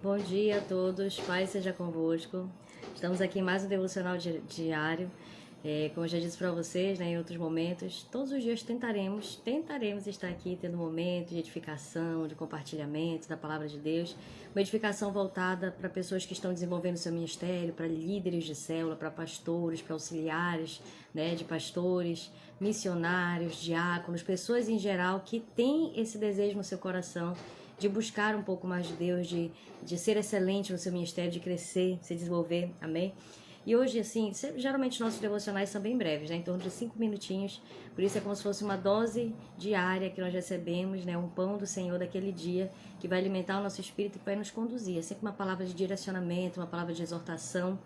Bom dia a todos, paz seja convosco. Estamos aqui em mais um devocional diário. Como eu já disse para vocês, né, em outros momentos, todos os dias tentaremos estar aqui tendo um momento de edificação, de compartilhamento da palavra de Deus, uma edificação voltada para pessoas que estão desenvolvendo seu ministério, para líderes de célula, para pastores, para auxiliares, né, de pastores, missionários, diáconos, pessoas em geral que têm esse desejo no seu coração de buscar um pouco mais de Deus, de ser excelente no seu ministério, de crescer, se desenvolver, amém? E hoje, assim, geralmente nossos devocionais são bem breves, né? Em torno de 5 minutinhos, por isso é como se fosse uma dose diária que nós recebemos, né? Um pão do Senhor daquele dia, que vai alimentar o nosso espírito e que vai nos conduzir. É sempre uma palavra de direcionamento, uma palavra de exortação,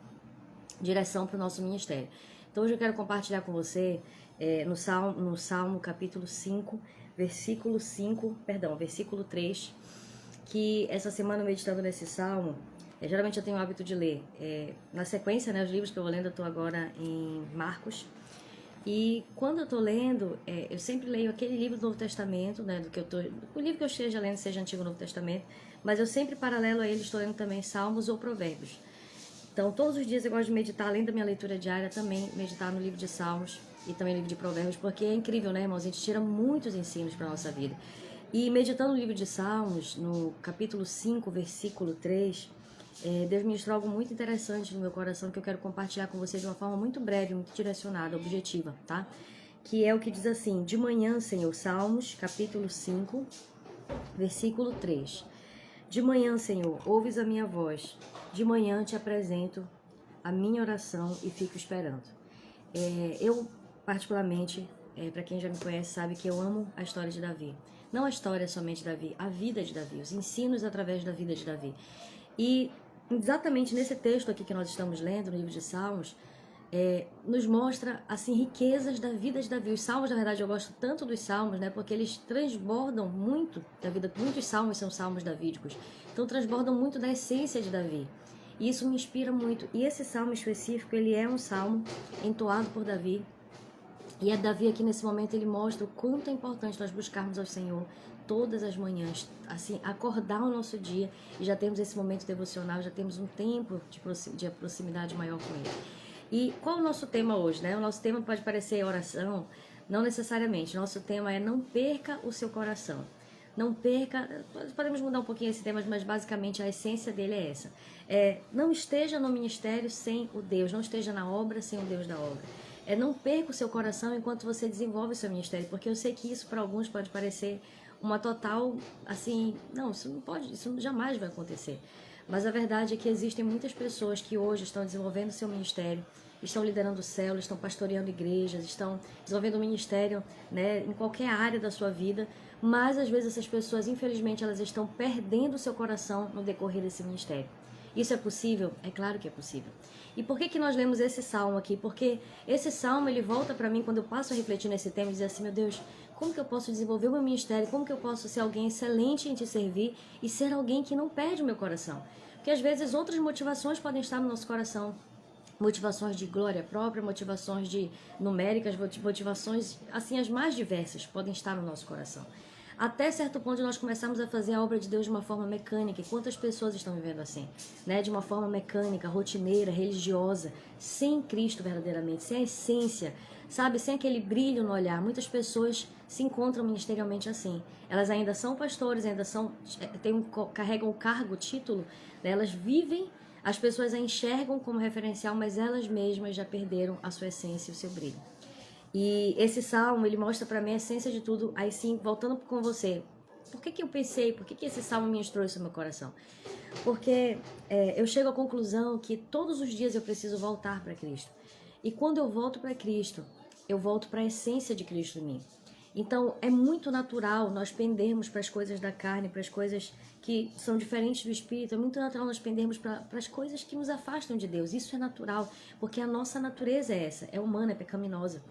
direção para o nosso ministério. Então hoje eu quero compartilhar com você no Salmo capítulo 5, versículo 3, que essa semana meditando nesse Salmo, geralmente eu tenho o hábito de ler na sequência, né, os livros que eu vou lendo. Eu estou agora em Marcos, e quando eu estou lendo, eu sempre leio aquele livro do Novo Testamento, né, o livro que eu esteja lendo, seja Antigo ou Novo Testamento, mas eu sempre, paralelo a ele, estou lendo também Salmos ou Provérbios. Então, todos os dias eu gosto de meditar, além da minha leitura diária, também meditar no livro de Salmos e também no livro de Provérbios, porque é incrível, né, irmãos? A gente tira muitos ensinos para a nossa vida. E meditando no livro de Salmos, no capítulo 5, versículo 3, Deus ministrou algo muito interessante no meu coração que eu quero compartilhar com vocês de uma forma muito breve, muito direcionada, objetiva, tá? Que é o que diz assim: de manhã, Senhor, Salmos, capítulo 5, versículo 3. De manhã, Senhor, ouves a minha voz. De manhã te apresento a minha oração e fico esperando. Eu, particularmente, para quem já me conhece, sabe que eu amo a história de Davi. Não a história somente de Davi, a vida de Davi, os ensinos através da vida de Davi. E exatamente nesse texto aqui que nós estamos lendo, no livro de Salmos, nos mostra, assim, riquezas da vida de Davi. Os salmos, na verdade, eu gosto tanto dos salmos, né, porque eles transbordam muito da vida. Muitos salmos são salmos davídicos, então transbordam muito da essência de Davi. E isso me inspira muito. E esse salmo específico, ele é um salmo entoado por Davi. E a Davi aqui nesse momento, ele mostra o quanto é importante nós buscarmos ao Senhor todas as manhãs, assim, acordar o nosso dia e já temos esse momento devocional, já temos um tempo de proximidade maior com Ele. E qual é o nosso tema hoje, né? O nosso tema pode parecer oração, não necessariamente. Nosso tema é não perca o seu coração. Não perca, podemos mudar um pouquinho esse tema, mas basicamente a essência dele é essa. Não esteja no ministério sem o Deus, não esteja na obra sem o Deus da obra. Não perca o seu coração enquanto você desenvolve o seu ministério, porque eu sei que isso para alguns pode parecer uma total, assim, não, isso não pode, isso jamais vai acontecer. Mas a verdade é que existem muitas pessoas que hoje estão desenvolvendo seu ministério, estão liderando células, estão pastoreando igrejas, estão desenvolvendo um ministério, né, em qualquer área da sua vida, mas às vezes essas pessoas, infelizmente, elas estão perdendo o seu coração no decorrer desse ministério. Isso é possível? É claro que é possível. E por que nós lemos esse salmo aqui? Porque esse salmo, ele volta para mim quando eu passo a refletir nesse tema e dizer assim: meu Deus, como que eu posso desenvolver o meu ministério? Como que eu posso ser alguém excelente em te servir e ser alguém que não perde o meu coração? Porque às vezes outras motivações podem estar no nosso coração. Motivações de glória própria, motivações de numéricas, motivações assim as mais diversas podem estar no nosso coração. Até certo ponto nós começamos a fazer a obra de Deus de uma forma mecânica. E quantas pessoas estão vivendo assim, né? De uma forma mecânica, rotineira, religiosa, sem Cristo verdadeiramente, sem a essência, sabe? Sem aquele brilho no olhar. Muitas pessoas se encontram ministerialmente assim. Elas ainda são pastores, ainda são, carregam o cargo, o título, né? Elas vivem, as pessoas a enxergam como referencial, mas elas mesmas já perderam a sua essência e o seu brilho. E esse salmo, ele mostra para mim a essência de tudo. Aí sim, voltando com você, por que eu pensei, por que esse salmo ministrou isso no meu coração? Porque eu chego à conclusão que todos os dias eu preciso voltar para Cristo. E quando eu volto para Cristo, eu volto para a essência de Cristo em mim. Então, é muito natural nós pendermos para as coisas da carne, para as coisas que são diferentes do Espírito. É muito natural nós pendermos para as coisas que nos afastam de Deus. Isso é natural, porque a nossa natureza é essa, é humana, é pecaminosa.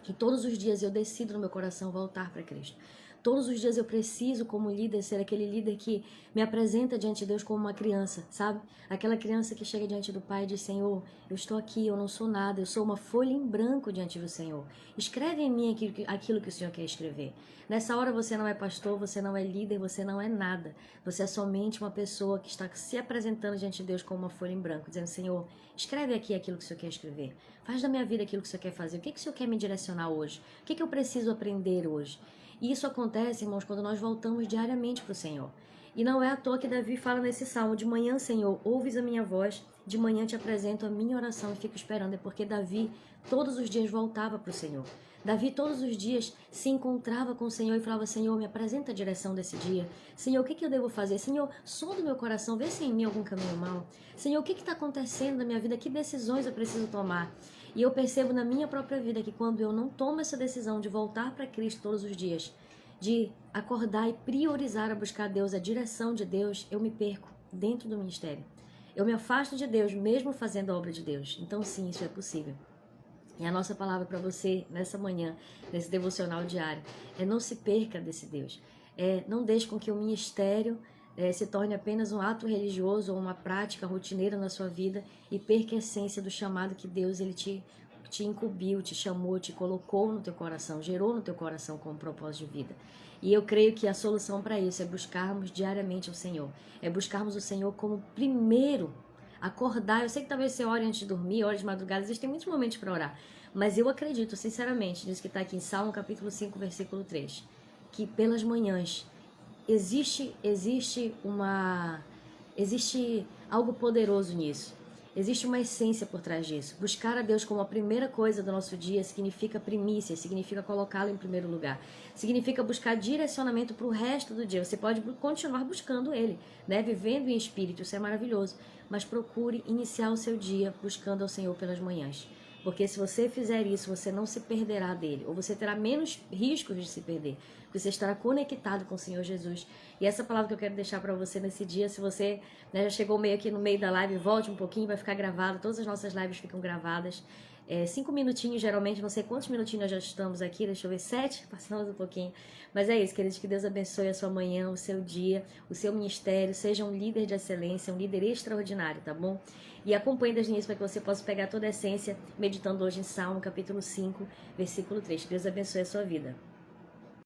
Que todos os dias eu decido no meu coração voltar para Cristo. Todos os dias eu preciso, como líder, ser aquele líder que me apresenta diante de Deus como uma criança, sabe? Aquela criança que chega diante do Pai e diz: Senhor, eu estou aqui, eu não sou nada, eu sou uma folha em branco diante do Senhor. Escreve em mim aquilo que o Senhor quer escrever. Nessa hora você não é pastor, você não é líder, você não é nada. Você é somente uma pessoa que está se apresentando diante de Deus como uma folha em branco, dizendo: Senhor, escreve aqui aquilo que o Senhor quer escrever. Faz da minha vida aquilo que o Senhor quer fazer. O que o Senhor quer me direcionar hoje? O que eu preciso aprender hoje? E isso acontece, irmãos, quando nós voltamos diariamente para o Senhor. E não é à toa que Davi fala nesse salmo: de manhã, Senhor, ouves a minha voz, de manhã te apresento a minha oração e fico esperando. É porque Davi todos os dias voltava para o Senhor. Davi todos os dias se encontrava com o Senhor e falava: Senhor, me apresenta a direção desse dia. Senhor, o que eu devo fazer? Senhor, sonda o meu coração, vê se em mim algum caminho mau. Senhor, o que está acontecendo na minha vida? Que decisões eu preciso tomar? E eu percebo na minha própria vida que quando eu não tomo essa decisão de voltar para Cristo todos os dias, de acordar e priorizar a buscar Deus, a direção de Deus, eu me perco dentro do ministério. Eu me afasto de Deus, mesmo fazendo a obra de Deus. Então, sim, isso é possível. E a nossa palavra para você, nessa manhã, nesse devocional diário, é: não se perca desse Deus. Não deixe com que o ministério se torne apenas um ato religioso ou uma prática rotineira na sua vida e perca a essência do chamado que Deus ele te incumbiu, te chamou, te colocou no teu coração, gerou no teu coração como propósito de vida. E eu creio que a solução para isso é buscarmos diariamente o Senhor. É buscarmos o Senhor como primeiro. Acordar, eu sei que talvez você ore antes de dormir, ore de madrugada, existem muitos momentos para orar. Mas eu acredito, sinceramente, nisso que está aqui em Salmo capítulo 5, versículo 3, que pelas manhãs existe algo poderoso nisso. Existe uma essência por trás disso. Buscar a Deus como a primeira coisa do nosso dia significa primícia, significa colocá-lo em primeiro lugar. Significa buscar direcionamento para o resto do dia. Você pode continuar buscando Ele, né? Vivendo em espírito, isso é maravilhoso. Mas procure iniciar o seu dia buscando ao Senhor pelas manhãs. Porque se você fizer isso, você não se perderá dele, ou você terá menos riscos de se perder, porque você estará conectado com o Senhor Jesus. E essa palavra que eu quero deixar para você nesse dia, se você já chegou meio aqui no meio da live, volte um pouquinho, vai ficar gravado, todas as nossas lives ficam gravadas. 5 minutinhos, geralmente, não sei quantos minutinhos nós já estamos aqui, deixa eu ver, 7, passamos um pouquinho. Mas é isso, queridos, que Deus abençoe a sua manhã, o seu dia, o seu ministério, seja um líder de excelência, um líder extraordinário, tá bom? E acompanhe desde o início para que você possa pegar toda a essência, meditando hoje em Salmo, capítulo 5, versículo 3. Que Deus abençoe a sua vida.